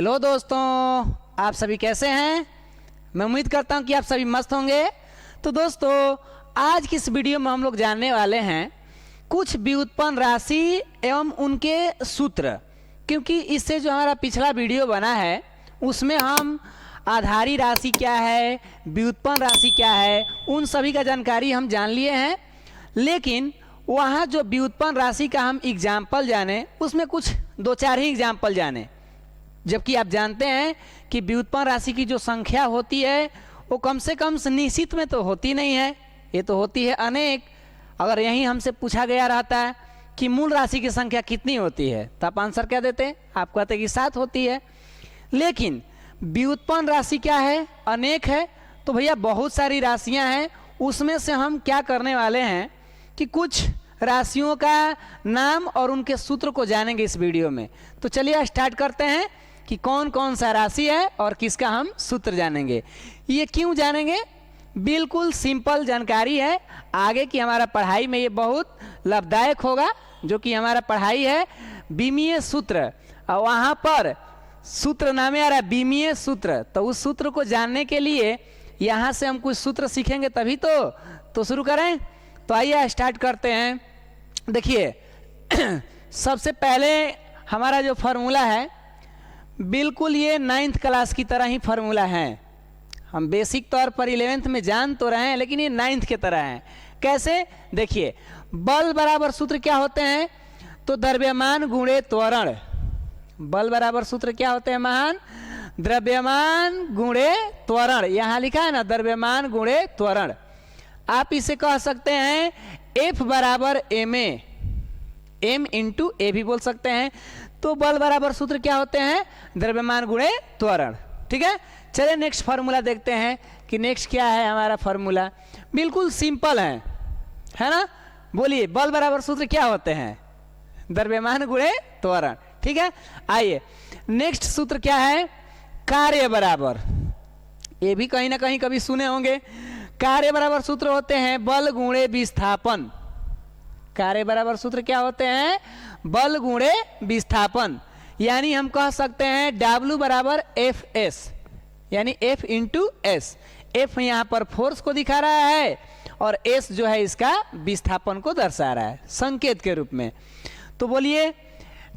Hello दोस्तों, आप सभी कैसे हैं। मैं उम्मीद करता हूं कि आप सभी मस्त होंगे। तो दोस्तों, आज की इस वीडियो में हम लोग जानने वाले हैं कुछ व्युत्पन्न राशि एवं उनके सूत्र, क्योंकि इससे जो हमारा पिछला वीडियो बना है उसमें हम आधारी राशि क्या है, व्युत्पन्न राशि क्या है, उन सभी का जानकारी हम जान लिए हैं। लेकिन वहाँ जो व्युत्पन्न राशि का हम एग्जाम्पल जाने, उसमें कुछ दो चार ही एग्जाम्पल जाने, जबकि आप जानते हैं कि व्युत्पन्न राशि की जो संख्या होती है वो कम से कम निश्चित में तो होती नहीं है, ये तो होती है अनेक। अगर यहीं हमसे पूछा गया रहता है कि मूल राशि की संख्या कितनी होती है तो आप आंसर क्या देते हैं, आप कहते कि 7 होती है। लेकिन व्युत्पन्न राशि क्या है, अनेक है। तो भैया बहुत सारी राशियां हैं, उसमें से हम क्या करने वाले हैं कि कुछ राशियों का नाम और उनके सूत्र को जानेंगे इस वीडियो में। तो चलिए स्टार्ट करते हैं कि कौन कौन सा राशि है और किसका हम सूत्र जानेंगे। ये क्यों जानेंगे, बिल्कुल सिंपल जानकारी है, आगे की हमारा पढ़ाई में ये बहुत लाभदायक होगा। जो कि हमारा पढ़ाई है बीमीय सूत्र, और वहाँ पर सूत्र नामे आ रहा है बीमीय सूत्र। तो उस सूत्र को जानने के लिए यहाँ से हम कुछ सूत्र सीखेंगे तभी तो शुरू करें। तो आइए स्टार्ट करते हैं। देखिए सबसे पहले हमारा जो फार्मूला है बिल्कुल ये 9th क्लास की तरह ही फार्मूला है। हम बेसिक तौर पर 11th में जान तो रहे हैं, लेकिन ये 9th के तरह है। कैसे, देखिए बल बराबर सूत्र क्या होते हैं, तो द्रव्यमान गुणे त्वरण। बल बराबर सूत्र क्या होते हैं महान, द्रव्यमान गुणे त्वरण। यहाँ लिखा है ना, द्रव्यमान गुणे त्वरण। आप इसे कह सकते हैं F बराबर ma, m इंटू ए भी बोल सकते हैं। तो बल बराबर सूत्र क्या होते हैं, द्रव्यमान गुणे त्वरण। ठीक है, चलिए नेक्स्ट फार्मूला देखते हैं कि नेक्स्ट क्या है हमारा फार्मूला। बिल्कुल सिंपल है ना। बोलिए बल बराबर सूत्र क्या होते हैं, द्रव्यमान गुणे त्वरण। ठीक है, आइए नेक्स्ट सूत्र क्या है, कार्य बराबर। ये भी कहीं ना कहीं कभी सुने होंगे। कार्य बराबर सूत्र होते हैं बल गुणे विस्थापन। कार्य बराबर सूत्र क्या होते हैं, बल गुणे विस्थापन। यानी हम कह सकते हैं W बराबर एफ एस, यानी F इंटू एस। F यहाँ पर फोर्स को दिखा रहा है और S जो है इसका विस्थापन को दर्शा रहा है संकेत के रूप में। तो बोलिए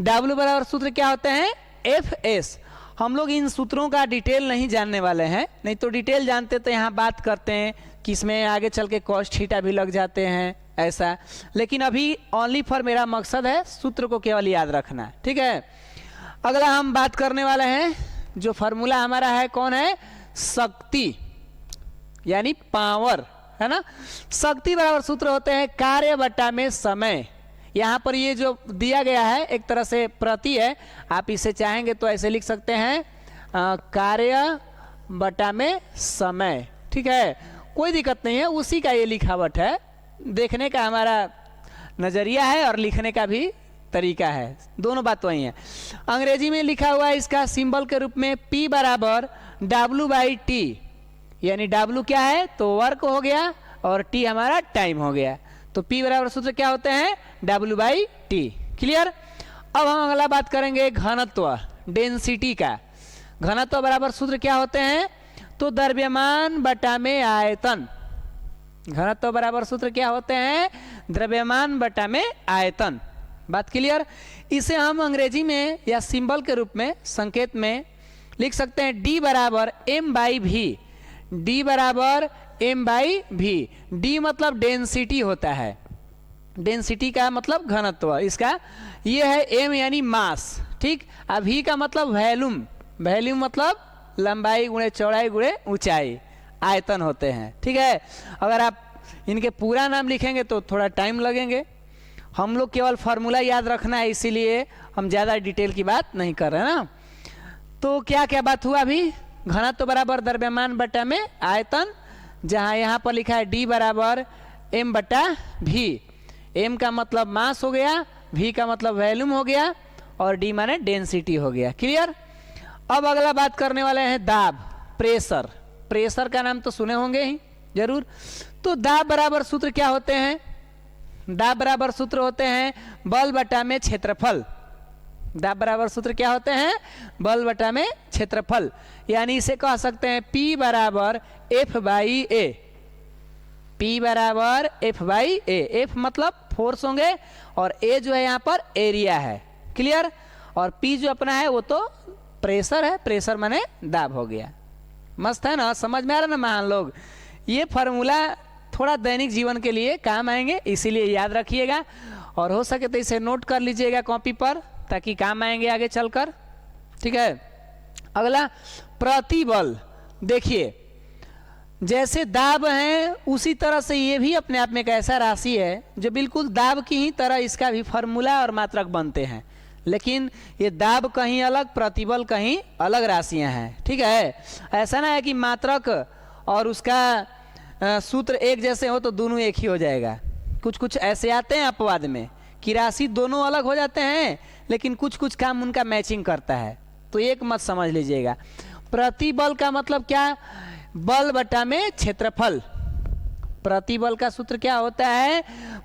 W बराबर सूत्र क्या होते हैं, FS। हम लोग इन सूत्रों का डिटेल नहीं जानने वाले हैं, नहीं तो डिटेल जानते तो यहाँ बात करते हैं कि इसमें आगे चल के कॉस थीटा भी लग जाते हैं ऐसा। लेकिन अभी ओनली फॉर मेरा मकसद है सूत्र को केवल याद रखना। ठीक है, अगला हम बात करने वाले हैं जो फार्मूला हमारा है, कौन है, शक्ति यानी पावर, है ना। शक्ति बराबर सूत्र होते हैं कार्य बटा में समय। यहाँ पर ये जो दिया गया है एक तरह से प्रति है, आप इसे चाहेंगे तो ऐसे लिख सकते हैं कार्य बटा में समय। ठीक है, कोई दिक्कत नहीं है, उसी का ये लिखावट है, देखने का हमारा नज़रिया है और लिखने का भी तरीका है, दोनों बात वही है। अंग्रेजी में लिखा हुआ है इसका सिंबल के रूप में P बराबर W/T, यानी W क्या है तो वर्क हो गया और T हमारा टाइम हो गया। तो P बराबर सूत्र क्या होते हैं, W/T। क्लियर। अब हम अगला बात करेंगे घनत्व, डेंसिटी का। घनत्व बराबर सूत्र क्या होते हैं, तो द्रव्यमान बटा में आयतन। घनत्व बराबर सूत्र क्या होते हैं, द्रव्यमान बटा में आयतन। बात क्लियर। इसे हम अंग्रेजी में या सिंबल के रूप में संकेत में लिख सकते हैं D बराबर m/v। D बराबर m/v। D मतलब डेंसिटी होता है, डेंसिटी का मतलब घनत्व इसका, ये है m यानी मास। ठीक, अब v का मतलब वॉल्यूम, वॉल्यूम मतलब लंबाई गुणे चौड़ाई गुणे ऊंचाई, आयतन होते हैं। ठीक है, अगर आप इनके पूरा नाम लिखेंगे तो थोड़ा टाइम लगेंगे, हम लोग केवल फार्मूला याद रखना है, इसीलिए हम ज़्यादा डिटेल की बात नहीं कर रहे हैं ना। तो क्या क्या बात हुआ अभी, घनत्व बराबर द्रव्यमान बटा में आयतन, जहाँ यहाँ पर लिखा है D बराबर m/v। m का मतलब मास हो गया, v का मतलब वॉल्यूम हो गया और D माने डेंसिटी हो गया। क्लियर। अब अगला बात करने वाले हैं दाब, प्रेशर। प्रेशर का नाम तो सुने होंगे ही जरूर। तो दाब बराबर सूत्र क्या होते हैं, दाब बराबर सूत्र होते हैं बल बटा में क्षेत्रफल। दाब बराबर सूत्र क्या होते हैं? बल बटा में क्षेत्रफल, यानी इसे कह सकते हैं P बराबर F बाई ए। P बराबर F बाई ए। F मतलब फोर्स होंगे और A जो है यहाँ पर एरिया है। क्लियर? और P जो अपना है वो तो प्रेशर है, प्रेशर माने दाब हो गया। मस्त है ना, समझ में आ रहा ना महान लोग? ये फार्मूला थोड़ा दैनिक जीवन के लिए काम आएंगे, इसीलिए याद रखिएगा और हो सके तो इसे नोट कर लीजिएगा कॉपी पर, ताकि काम आएंगे आगे चलकर। ठीक है, अगला प्रतिबल। देखिए, जैसे दाब है उसी तरह से ये भी अपने आप में एक ऐसा राशि है जो बिल्कुल दाब की ही तरह इसका भी फार्मूला और मात्रक बनते हैं, लेकिन ये दाब कहीं अलग, प्रतिबल कहीं अलग राशियां हैं। ठीक है, ऐसा ना है कि मात्रक और उसका सूत्र एक जैसे हो तो दोनों एक ही हो जाएगा। कुछ कुछ ऐसे आते हैं अपवाद में कि राशि दोनों अलग हो जाते हैं, लेकिन कुछ कुछ काम उनका मैचिंग करता है, तो एक मत समझ लीजिएगा। प्रतिबल का मतलब क्या? बल बटा में क्षेत्रफल। प्रतिबल का सूत्र क्या होता है?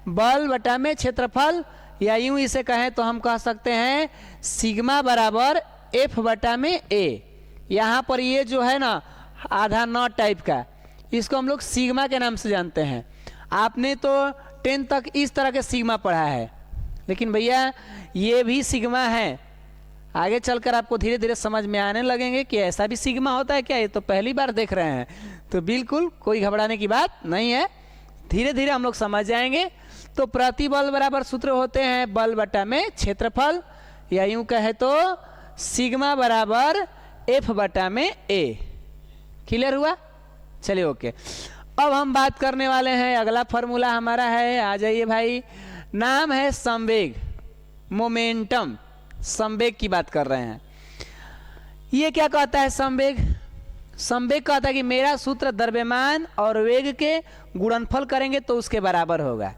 बल बटा में क्षेत्रफल, या यूं इसे कहें तो हम कह सकते हैं सिग्मा बराबर F बटा में A। यहाँ पर ये जो है ना आधा नॉट टाइप का, इसको हम लोग सिग्मा के नाम से जानते हैं। आपने तो 10 तक इस तरह के सिग्मा पढ़ा है, लेकिन भैया ये भी सिग्मा है। आगे चलकर आपको धीरे धीरे समझ में आने लगेंगे कि ऐसा भी सिग्मा होता है क्या, ये तो पहली बार देख रहे हैं। तो बिल्कुल कोई घबराने की बात नहीं है, धीरे धीरे हम लोग समझ जाएंगे। तो प्रतिबल बराबर सूत्र होते हैं बल बटा में क्षेत्रफल, या यूं कहे तो सिग्मा बराबर F बटा में A। क्लियर हुआ? चलिए ओके। अब हम बात करने वाले हैं, अगला फॉर्मूला हमारा है, आ जाइए भाई, नाम है संवेग, मोमेंटम। संवेग की बात कर रहे हैं। ये क्या कहता है संवेग? संवेग कहता है कि मेरा सूत्र द्रव्यमान और वेग के गुणनफल करेंगे तो उसके बराबर होगा,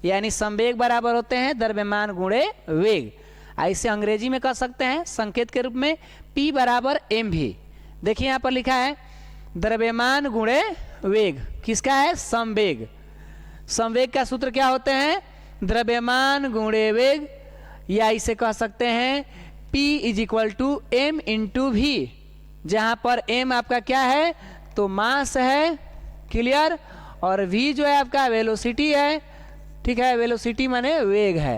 यानी संवेग बराबर होते हैं द्रव्यमान गुणे वेग। ऐसे अंग्रेजी में कह सकते हैं संकेत के रूप में P बराबर mv। देखिए यहाँ पर लिखा है द्रव्यमान गुणे वेग, किसका है? संवेग। संवेग का सूत्र क्या होते हैं? द्रव्यमान गुणे वेग, या इसे कह सकते हैं P is equal to m into v, जहां पर m आपका क्या है? तो मास है। क्लियर? और v जो है आपका वेलोसिटी है। ठीक है, वेलोसिटी माने वेग है।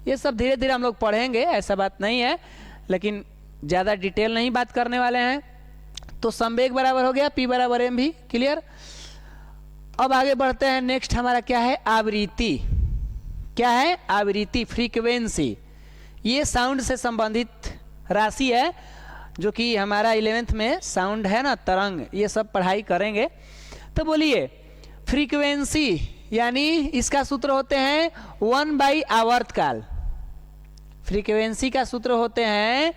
ये सब धीरे धीरे हम लोग पढ़ेंगे, ऐसा बात नहीं है, लेकिन ज़्यादा डिटेल नहीं बात करने वाले हैं। तो संवेग बराबर हो गया P बराबर m भी। क्लियर? अब आगे बढ़ते हैं। नेक्स्ट हमारा क्या है? आवृत्ति। क्या है? आवृत्ति, फ्रीक्वेंसी। ये साउंड से संबंधित राशि है, जो कि हमारा 11th में साउंड है ना, तरंग, ये सब पढ़ाई करेंगे। तो बोलिए फ्रीक्वेंसी, यानी इसका सूत्र होते हैं 1 आवर्तकाल। फ्रीक्वेंसी का सूत्र होते हैं,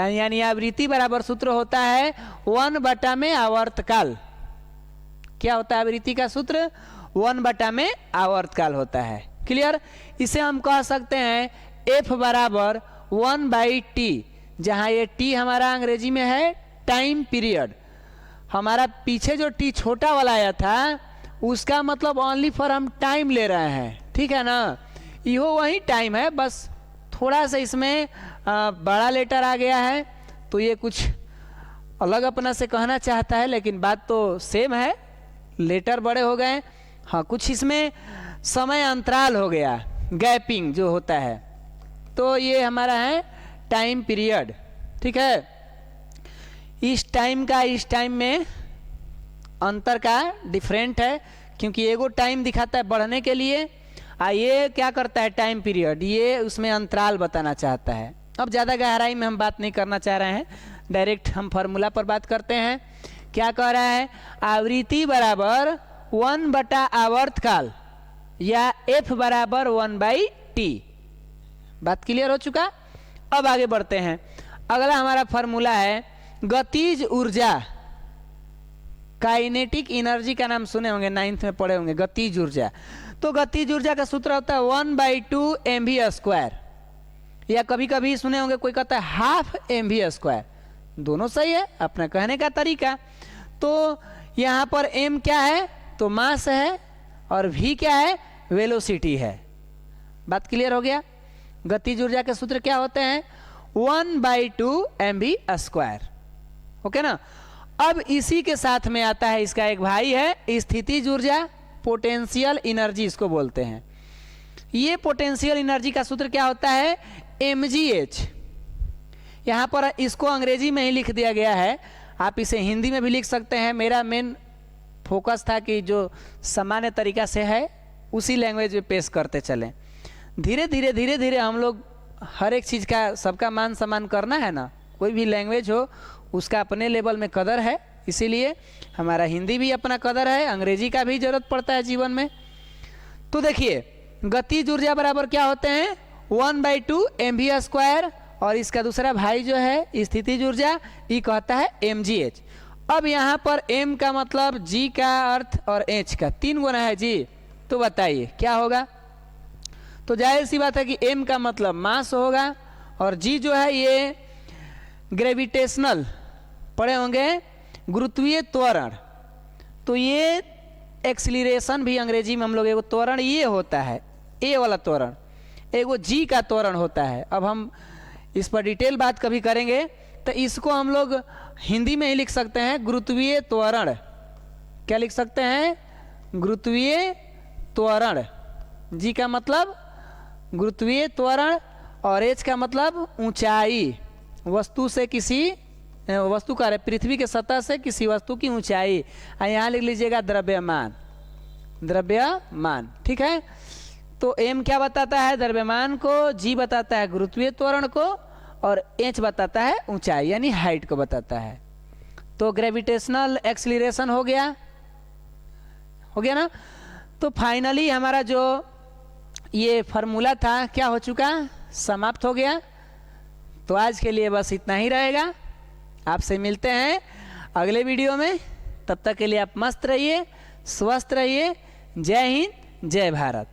यानी आवृत्ति बराबर सूत्र होता है 1 बटा में आवर्तकाल। क्या होता है आवृत्ति का सूत्र? 1 बटा में आवर्तकाल होता है। क्लियर? इसे हम कह सकते हैं F बराबर 1/T, जहां ये T हमारा अंग्रेजी में है टाइम पीरियड। हमारा पीछे जो T छोटा वाला आया था उसका मतलब ओनली फॉर हम टाइम ले रहे हैं। ठीक है ना, यो वही टाइम है, बस थोड़ा सा इसमें बड़ा लेटर आ गया है, तो ये कुछ अलग अपना से कहना चाहता है, लेकिन बात तो सेम है, लेटर बड़े हो गए। हाँ, कुछ इसमें समय अंतराल हो गया, गैपिंग जो होता है, तो ये हमारा है टाइम पीरियड। ठीक है, इस टाइम का इस टाइम में अंतर का डिफरेंट है, क्योंकि एगो टाइम दिखाता है बढ़ने के लिए, ये क्या करता है टाइम पीरियड, ये उसमें अंतराल बताना चाहता है। अब ज़्यादा गहराई में हम बात नहीं करना चाह रहे हैं, डायरेक्ट हम फार्मूला पर बात करते हैं। क्या कह रहा है? आवृत्ति बराबर 1 बटा आवर्तकाल, या F बराबर 1/T। बात क्लियर हो चुका? अब आगे बढ़ते हैं। अगला हमारा फार्मूला है गतिज ऊर्जा। काइनेटिक एनर्जी का नाम सुने होंगे, 9th में पढ़े होंगे, गतिज ऊर्जा। तो गतिज ऊर्जा का सूत्र होता है 1/2 mv², या कभी कभी सुने होंगे कोई कहता है ½ mv²। दोनों सही है, अपना कहने का तरीका। तो यहाँ पर m क्या है? तो मास है, और v क्या है? वेलोसिटी है। बात क्लियर हो गया? गतिज ऊर्जा के सूत्र क्या होते हैं? 1/2 mv²। ओके ना। अब इसी के साथ में आता है इसका एक भाई है स्थितिज ऊर्जा, पोटेंशियल एनर्जी इसको बोलते हैं। ये पोटेंशियल एनर्जी का सूत्र क्या होता है, mgh। यहाँ पर इसको अंग्रेजी में ही लिख दिया गया है, आप इसे हिंदी में भी लिख सकते हैं। मेरा मेन फोकस था कि जो सामान्य तरीका से है उसी लैंग्वेज में पेश करते चलें। धीरे धीरे हम लोग हर एक चीज़ का सबका मान सम्मान करना है ना, कोई भी लैंग्वेज हो उसका अपने लेवल में कदर है, इसीलिए हमारा हिंदी भी अपना कदर है, अंग्रेजी का भी जरूरत पड़ता है जीवन में। तो देखिए गतिज ऊर्जा बराबर क्या होते हैं 1/2 mv², और इसका दूसरा भाई जो है स्थितिज ऊर्जा ये कहता है mgh। अब यहाँ पर m का मतलब g का अर्थ और h का 3 गुना है जी, तो बताइए क्या होगा। तो जाहिर सी बात है कि m का मतलब मास होगा और g जो है ये ग्रेविटेशनल पढ़े होंगे, गुरुत्वीय त्वरण। तो ये एक्सीलरेशन भी अंग्रेजी में हम लोग एगो त्वरण ये होता है, ए वाला त्वरण, एगो जी का त्वरण होता है। अब हम इस पर डिटेल बात कभी करेंगे, तो इसको हम लोग हिंदी में ही लिख सकते हैं गुरुत्वीय त्वरण। क्या लिख सकते हैं, गुरुत्वीय त्वरण। जी का मतलब गुरुत्वीय त्वरण और एच का मतलब ऊंचाई, वस्तु से किसी वस्तु का पृथ्वी के सतह से किसी वस्तु की ऊंचाई। यहाँ लिख लीजिएगा द्रव्यमान, द्रव्यमान, ठीक है। तो m क्या बताता है, द्रव्यमान को, g बताता है गुरुत्वीय त्वरण को, और h बताता है ऊंचाई यानी हाइट को बताता है। तो ग्रेविटेशनल एक्सीलरेशन हो गया ना। तो फाइनली हमारा जो ये फार्मूला था क्या हो चुका, समाप्त हो गया। तो आज के लिए बस इतना ही रहेगा, आपसे मिलते हैं अगले वीडियो में। तब तक के लिए आप मस्त रहिए, स्वस्थ रहिए। जय हिंद, जय भारत।